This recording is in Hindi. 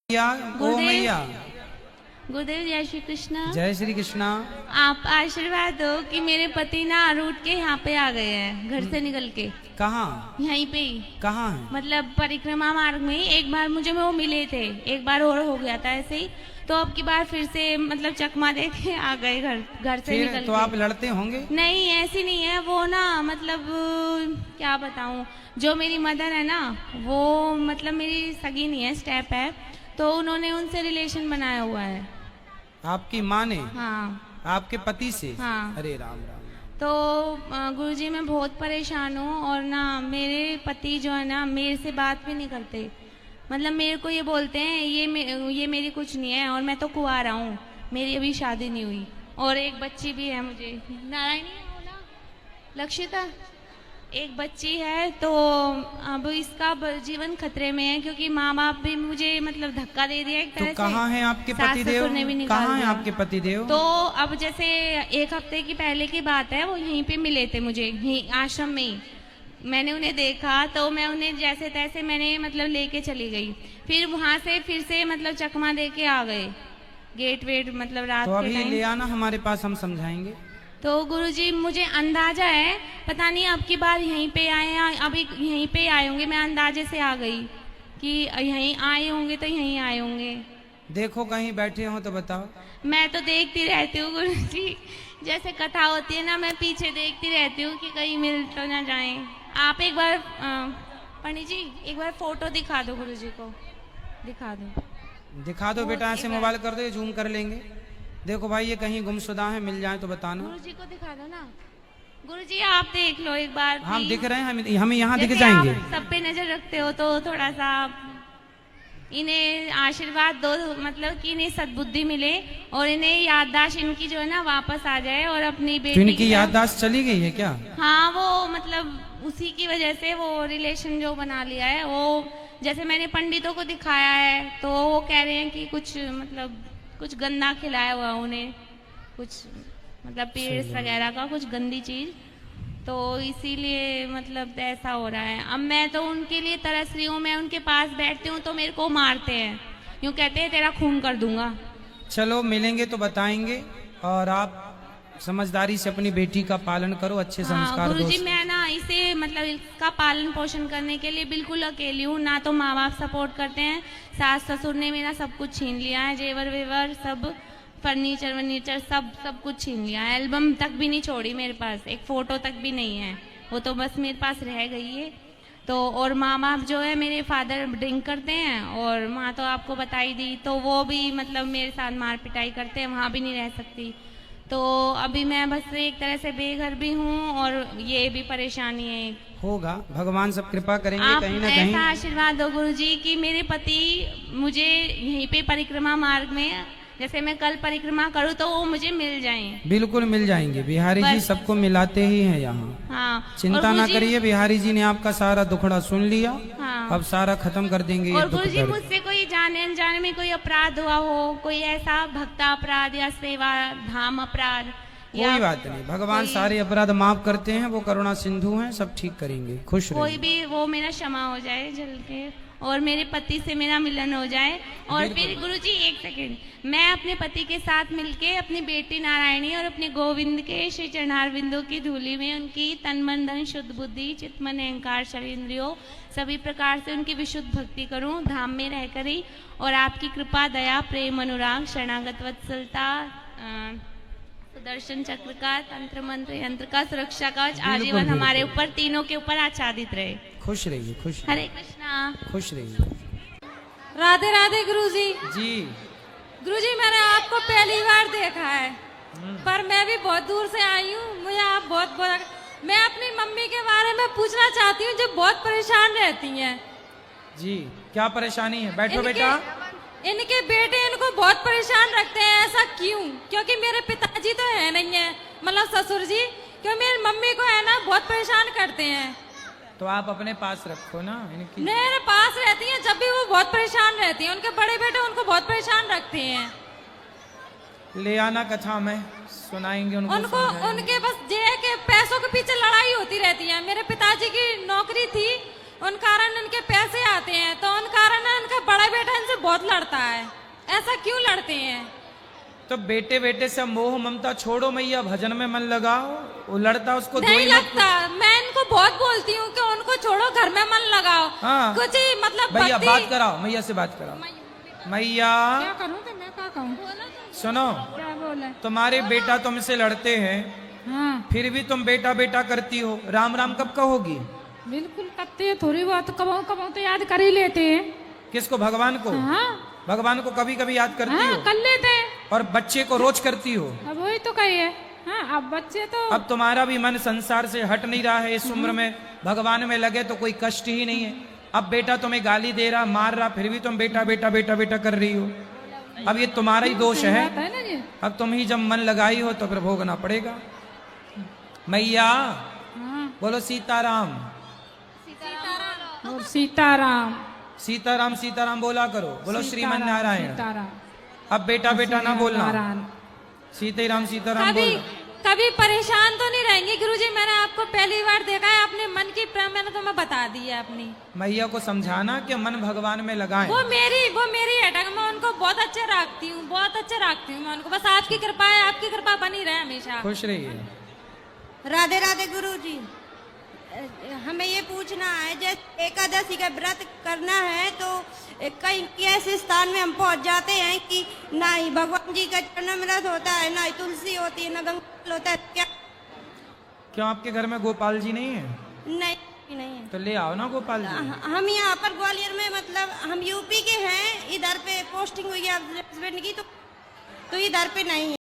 मैया गुरुदेव जय श्री कृष्णा। जय श्री कृष्णा। आप आशीर्वाद दो कि मेरे पति ना रूट के यहाँ पे आ गए हैं, घर से निकल के। कहाँ? यहीं पे ही। कहाँ है? मतलब परिक्रमा मार्ग में एक बार मुझे वो मिले थे, एक बार और हो गया था ऐसे ही, तो अब की बार फिर से मतलब चकमा दे के आ गए घर से निकल तो के। आप लड़ते होंगे? नहीं ऐसी नहीं है वो ना, मतलब क्या बताऊं, जो मेरी मदर है ना वो मतलब मेरी सगी नहीं है, स्टेप है, तो उन्होंने उनसे रिलेशन बनाया हुआ है। आपकी माँ ने? हाँ। आपके पति से? हाँ। अरे राम राम। तो गुरुजी मैं बहुत परेशान हूँ, और ना मेरे पति जो है ना मेरे से बात भी नहीं करते। मतलब मेरे को ये बोलते हैं ये मेरी कुछ नहीं है, और मैं तो कुंवारा हूँ, मेरी अभी शादी नहीं हुई, और एक बच्ची भी है मुझे, नारायणी हो ना, लक्षिता, एक बच्ची है। तो अब इसका जीवन खतरे में है, क्योंकि माँ बाप भी मुझे मतलब धक्का दे दिया एक तरह से। तो कहाँ है आपके पतिदेव? कहाँ है आपके पतिदेव? तो अब जैसे एक हफ्ते की पहले की बात है, वो यहीं पे मिले थे मुझे, यहीं आश्रम में ही। मैंने उन्हें देखा तो मैं उन्हें जैसे तैसे मैंने मतलब लेके चली गई, फिर वहां से फिर से मतलब चकमा दे के आ गए, गेट वेट मतलब रात तो के अभी टाइम। ले आना हमारे पास, हम समझाएंगे। तो गुरुजी मुझे अंदाजा है, पता नहीं अब की बार यहीं पे आए हैं, अभी यहीं पे आए होंगे, मैं अंदाजे से आ गई कि यहीं आए होंगे, तो यहीं आए होंगे। देखो कहीं बैठे हो तो बताओ। मैं तो देखती रहती हूँ गुरुजी, जैसे कथा होती है ना, मैं पीछे देखती रहती हूँ कि कहीं मिल तो ना जाए। आप एक बार पंडित जी एक बार फोटो दिखा दो गुरुजी को, दिखा दो बेटा, ऐसे मोबाइल कर दो, जूम कर लेंगे। देखो भाई ये कहीं गुमशुदा है, मिल जाए तो बताना। गुरुजी को दिखा दो ना। गुरुजी आप देख लो एक बार। हम दिख रहे हैं, हमें यहाँ दिख जैसे जाएंगे। आप सब पे नजर रखते हो तो थोड़ा सा इन्हें आशीर्वाद दो, मतलब कि इन्हें सद्बुद्धि मिले, और इन्हें याददाश्त इनकी जो है ना वापस आ जाए, और अपनी बेटी तो इनकी याददाश्त चली गई है क्या? हाँ, वो मतलब उसी की वजह से वो रिलेशन जो बना लिया है, वो जैसे मैंने पंडितों को दिखाया है, तो वो कह रहे हैं कि कुछ मतलब कुछ गंदा खिलाया हुआ उन्हें, कुछ मतलब पेड़ वगैरह का कुछ गंदी चीज, तो इसीलिए मतलब ऐसा हो रहा है। अब मैं तो उनके लिए तरस रही हूँ, मैं उनके पास बैठती हूँ तो मेरे को मारते हैं, यूँ कहते हैं तेरा खून कर दूंगा। चलो मिलेंगे तो बताएंगे, और आप समझदारी से अपनी बेटी का पालन करो, अच्छे संस्कार दो। गुरुजी मैं ना इसे मतलब इसका पालन पोषण करने के लिए बिल्कुल अकेली हूँ, ना तो माँ बाप सपोर्ट करते हैं, सास ससुर ने मेरा सब कुछ छीन लिया है, जेवर वेवर सब, फर्नीचर वर्नीचर सब कुछ छीन लिया है, एल्बम तक भी नहीं छोड़ी मेरे पास, एक फोटो तक भी नहीं है, वो तो बस मेरे पास रह गई है। तो और माँ बाप जो है मेरे फादर ड्रिंक करते हैं, और माँ तो आपको बताई दी, तो वो भी मतलब मेरे साथ मार पिटाई करते हैं, वहाँ भी नहीं रह सकती। तो अभी मैं बस एक तरह से बेघर भी हूँ, और ये भी परेशानी है। होगा, भगवान सब कृपा करेंगे। आप कहीं ना कहीं ऐसा आशीर्वाद दो गुरुजी कि मेरे पति मुझे यहीं पे परिक्रमा मार्ग में, जैसे मैं कल परिक्रमा करूँ तो वो मुझे मिल जाएं। बिल्कुल मिल जाएंगे, बिहारी जी सबको मिलाते ही हैं यहाँ। हाँ, चिंता ना करिए, बिहारी जी ने आपका सारा दुखड़ा सुन लिया। हाँ, अब सारा खत्म कर देंगे। और गुरुजी मुझसे कोई जाने अनजाने में कोई अपराध हुआ हो, कोई ऐसा भक्ता अपराध या सेवा धाम अपराध, कोई बात नहीं, भगवान सारे अपराध माफ करते हैं, वो करुणा सिंधु हैं, सब ठीक करेंगे। खुश कोई भी वो मेरा क्षमा हो जाए जल के, और मेरे पति से मेरा मिलन हो जाए। और फिर गुरुजी एक सेकंड, मैं अपने पति के साथ मिलके अपनी बेटी नारायणी और अपने गोविंद के श्री चरणार बिंदु की धूली में उनकी तन मन धन शुद्ध बुद्धि चित्त मन अहंकार शरीर इंद्रियों सभी प्रकार से उनकी विशुद्ध भक्ति करूं, धाम में रहकर ही, और आपकी कृपा दया प्रेम अनुराग शरणागत वत्सलता सुदर्शन चक्र का तंत्र मंत्र यंत्र का सुरक्षा कवच आजीवन हमारे ऊपर तीनों के ऊपर आच्छादित रहे। खुश रहिए, खुश। हरे कृष्णा। खुश रहिए। राधे राधे गुरुजी। जी गुरुजी मैंने आपको पहली बार देखा है, पर मैं भी बहुत दूर से आई हूँ, मुझे आप बहुत मैं अपनी मम्मी के बारे में पूछना चाहती हूँ, जो बहुत परेशान रहती हैं। जी क्या परेशानी है? बैठो बेटा। इनके बेटे इनको बहुत परेशान रखते हैं, ऐसा क्यों? क्योंकि मेरे पिताजी तो है नहीं है, मतलब ससुर जी, क्यों मेरी मम्मी को है ना बहुत परेशान करते हैं। तो आप अपने पास रखो ना इनकी। मेरे पास रहती हैं, जब भी वो बहुत परेशान रहती हैं, उनके बड़े बेटे उनको बहुत परेशान रखते हैं। ले आना कथा में सुनाएंगे उनको उनके बस जे के पैसों के पीछे लड़ाई होती रहती है। मेरे पिताजी की नौकरी थी, उन कारण इनके पैसे आते हैं, तो उन कारण इनका बड़ा बेटा इनसे बहुत लड़ता है। ऐसा क्यों लड़ते हैं? तो बेटे बेटे से मोह ममता छोड़ो मैया, भजन में मन लगाओ। वो लड़ता उसको नहीं धोई मत। लगता। मैं इनको बहुत बोलती हूँ कि उनको छोड़ो, घर में मन लगाओ। हाँ। कुछ ही मतलब भैया भक्ति- बात कराओ, मैया से बात कराओ। मैया क्या करूँ तो मैं क्या कहूँ? सुनो, क्या बोले? तुम्हारे बेटा तुमसे लड़ते हैं, हाँ फिर भी तुम बेटा बेटा करती हो। राम राम कब कहोगी? बिल्कुल करते हैं, थोड़ी बहुत कबाऊ कबाऊ तो याद कर ही लेते हैं। किसको? भगवान को? हाँ भगवान को कभी कभी याद करती हाँ हो कर लेते हैं। और बच्चे को रोज करती हो। अब वही तो कहिए। हाँ अब बच्चे तो अब तुम्हारा भी मन संसार से हट नहीं रहा है। इस उम्र में भगवान में लगे तो कोई कष्ट ही नहीं है। अब बेटा तुम्हें गाली दे रहा, मार रहा, फिर भी तुम बेटा बेटा बेटा बेटा कर रही हो। अब ये तुम्हारा ही दोष है। बात है ना जी। अब तुम ही जब मन लगाई हो तो फिर भोगना पड़ेगा। मैया हाँ बोलो सीताराम। और सीताराम सीताराम सीताराम बोला करो। बोलो श्रीमन नारायण। सीताराम अब बेटा बेटा ना बोलना, नारायण। सीताराम सीताराम कभी बोल। कभी परेशान तो नहीं रहेंगे गुरुजी? मैंने आपको पहली बार देखा है, अपने मन की प्रेम मैंने तुम्हें बता दी है अपनी। मैया को समझाना कि मन भगवान में लगाएं। वो मेरी अटक, मैं उनको बहुत अच्छे रखती हूँ, बहुत अच्छे रखती हूँ मैं उनको। बस आपकी कृपा है, आपकी कृपा बनी रहे हमेशा। खुश रहिए। राधे राधे गुरुजी। हमें ये पूछना है, जैसे एकादशी का व्रत करना है तो कहीं ऐसे स्थान में हम पहुंच जाते हैं कि ना ही भगवान जी का चरणामृत होता है, ना ही तुलसी होती है, ना गंगा होता है। क्या? क्यों आपके घर में गोपाल जी नहीं है? नहीं है। तो ले आओ ना गोपाल जी। हम यहाँ पर ग्वालियर में, मतलब हम यूपी के हैं, इधर पे पोस्टिंग हुई है हस्बैंड की, तो इधर पे नहीं है।